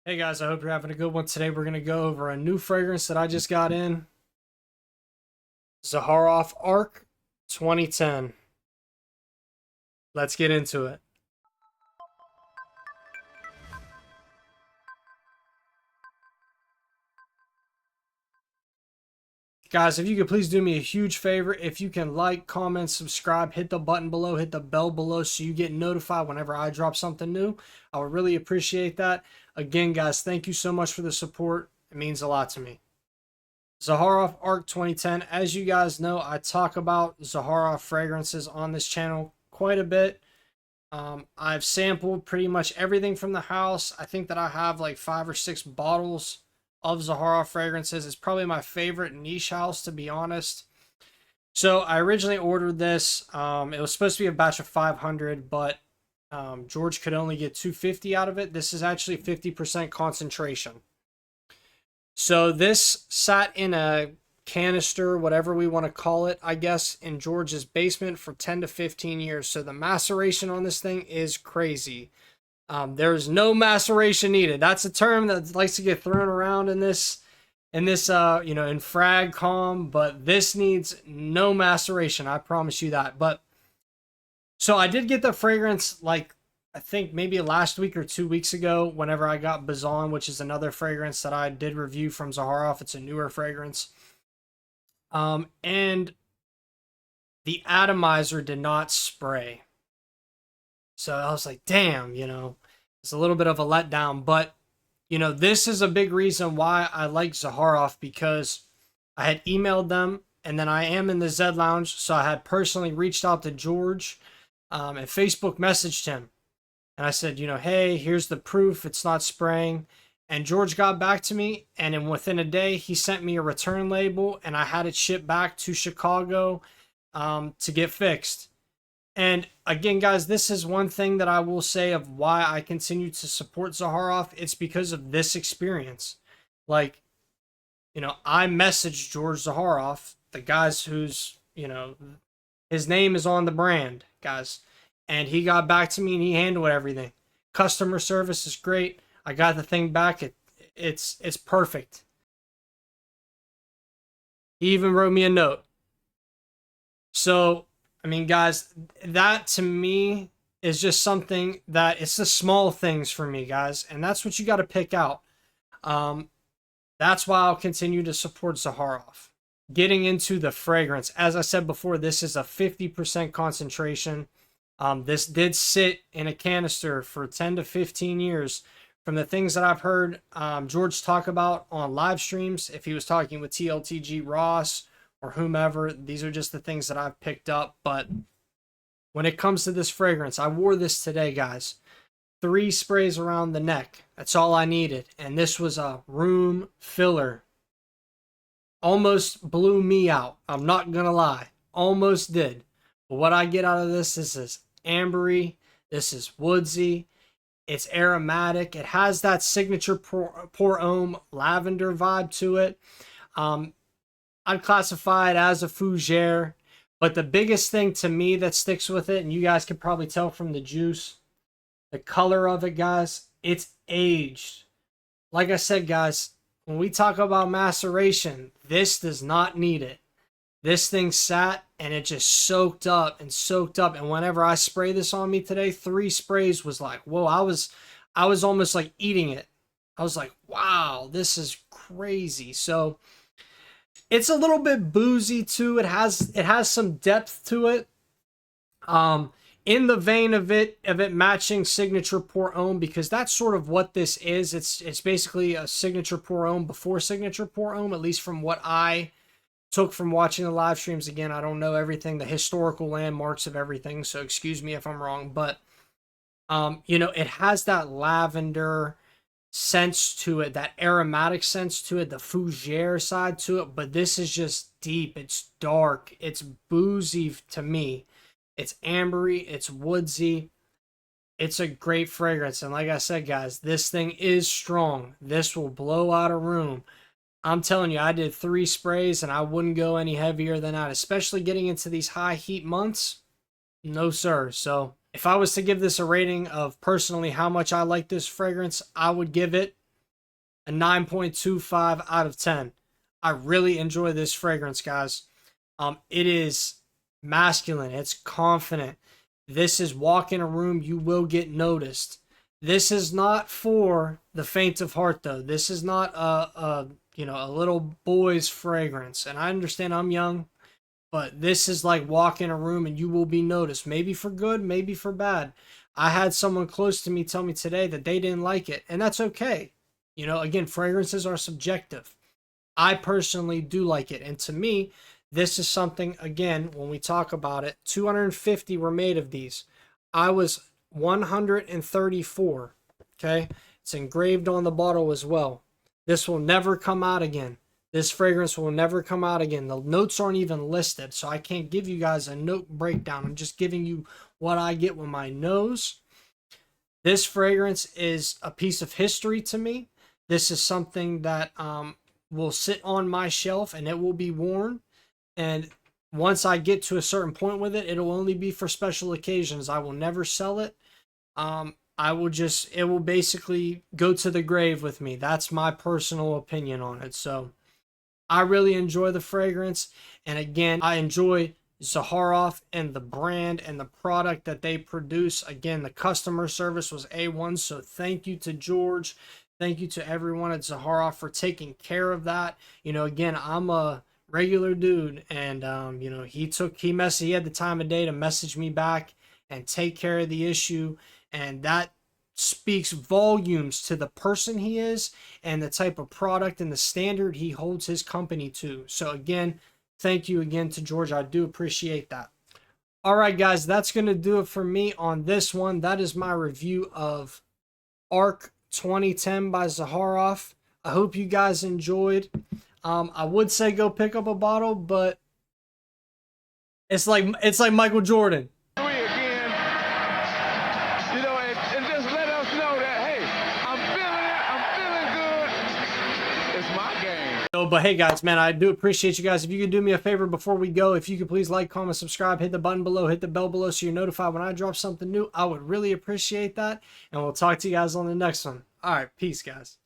Hey guys, I hope you're having a good one. Today we're going to go over a new fragrance that I just got in. Zaharoff ARC 2010. Let's get into it. Guys, if you could please do me a huge favor, if you can like, comment, subscribe, hit the button below, hit the bell below so you get notified whenever I drop something new. I would really appreciate that. Again, guys, thank you so much for the support. It means a lot to me. Zaharoff ARC 2010. As you guys know, I talk about Zaharoff fragrances on this channel quite a bit. I've sampled pretty much everything from the house. I think that I have like 5 or 6 bottles of Zaharoff fragrances. It's probably my favorite niche house, to be honest. So I originally ordered this. It was supposed to be a batch of 500, but George could only get 250 out of it. This is actually 50% concentration. So this sat in a canister, whatever we want to call it, I guess, in George's basement for 10 to 15 years. So the maceration on this thing is crazy. There's no maceration needed. That's a term that likes to get thrown around in this, in frag com, but this needs no maceration. I promise you that. But so I did get the fragrance like I think maybe last week or 2 weeks ago, whenever I got Bazan, which is another fragrance that I did review from Zaharoff. It's a newer fragrance. And the atomizer did not spray. So I was like, damn, it's a little bit of a letdown. But, this is a big reason why I like Zaharoff, because I had emailed them, and then I am in the Z Lounge. So I had personally reached out to George and Facebook messaged him. And I said, hey, here's the proof. It's not spraying. And George got back to me, and within a day, he sent me a return label, and I had it shipped back to Chicago to get fixed. And again, guys, this is one thing that I will say of why I continue to support Zaharoff. It's because of this experience. Like, I messaged George Zaharoff, the guys who's, his name is on the brand, guys. And he got back to me and he handled everything. Customer service is great. I got the thing back. It's perfect. He even wrote me a note. So, I mean, guys, that to me is just something that it's the small things for me, guys. And that's what you got to pick out. That's why I'll continue to support Zaharoff. Getting into the fragrance. As I said before, this is a 50% concentration. This did sit in a canister for 10 to 15 years. From the things that I've heard George talk about on live streams, if he was talking with TLTG Ross or whomever, these are just the things that I've picked up. But when it comes to this fragrance, I wore this today, guys. 3 sprays around the neck. That's all I needed. And this was a room filler. Almost blew me out. I'm not going to lie. Almost did. But what I get out of this is this ambery. This is woodsy. It's aromatic. It has that signature pour homme lavender vibe to it. I'd classify it as a fougere. But the biggest thing to me that sticks with it, and you guys can probably tell from the juice, the color of it, guys, it's aged. Like I said, guys, when we talk about maceration, this does not need it. This thing sat and it just soaked up and soaked up. And whenever I spray this on me today, 3 sprays was like, whoa, I was almost like eating it. I was like, wow, this is crazy. So it's a little bit boozy too. It has some depth to it. In the vein of it matching signature pour homme, because that's sort of what this is. It's basically a signature pour homme before signature pour homme, at least from what I took from watching the live streams. Again, I don't know everything, the historical landmarks of everything, so excuse me if I'm wrong, but it has that lavender sense to it, that aromatic sense to it, the fougere side to it, but this is just deep, it's dark, it's boozy to me, it's ambery, it's woodsy, it's a great fragrance. And like I said, guys, this thing is strong. This will blow out a room. I'm telling you, I did 3 sprays and I wouldn't go any heavier than that, especially getting into these high heat months. No, sir. So if I was to give this a rating of personally how much I like this fragrance, I would give it a 9.25 out of 10. I really enjoy this fragrance, guys. It is masculine. It's confident. This is walk in a room, you will get noticed. This is not for the faint of heart, though. This is not a little boy's fragrance. And I understand I'm young, but this is like walk in a room and you will be noticed. Maybe for good, maybe for bad. I had someone close to me tell me today that they didn't like it, and that's okay. Again, fragrances are subjective. I personally do like it, and to me, this is something, again, when we talk about it, 250 were made of these. I was 134, okay? It's engraved on the bottle as well. This will never come out again. This fragrance will never come out again. The notes aren't even listed, so I can't give you guys a note breakdown. I'm just giving you what I get with my nose. This fragrance is a piece of history to me. This is something that will sit on my shelf and it will be worn. And once I get to a certain point with it, it'll only be for special occasions. I will never sell it. It will basically go to the grave with me. That's my personal opinion on it. So I really enjoy the fragrance. And again, I enjoy Zaharoff and the brand and the product that they produce. Again, the customer service was A1. So thank you to George. Thank you to everyone at Zaharoff for taking care of that. Again, I'm a regular dude, and he had the time of day to message me back and take care of the issue, and that speaks volumes to the person he is and the type of product and the standard he holds his company to. So again, thank you again to George. I do appreciate that. All right, guys, that's going to do it for me on this one. That is my review of ARC 2010 by Zaharoff. I hope you guys enjoyed. I would say go pick up a bottle, but it's like Michael Jordan. Again, and just let us know that, hey, I'm feeling it, I'm feeling good. It's my game. But hey guys, man, I do appreciate you guys. If you could do me a favor before we go, if you could please like, comment, subscribe, hit the button below, hit the bell below so you're notified when I drop something new. I would really appreciate that. And we'll talk to you guys on the next one. All right, peace, guys.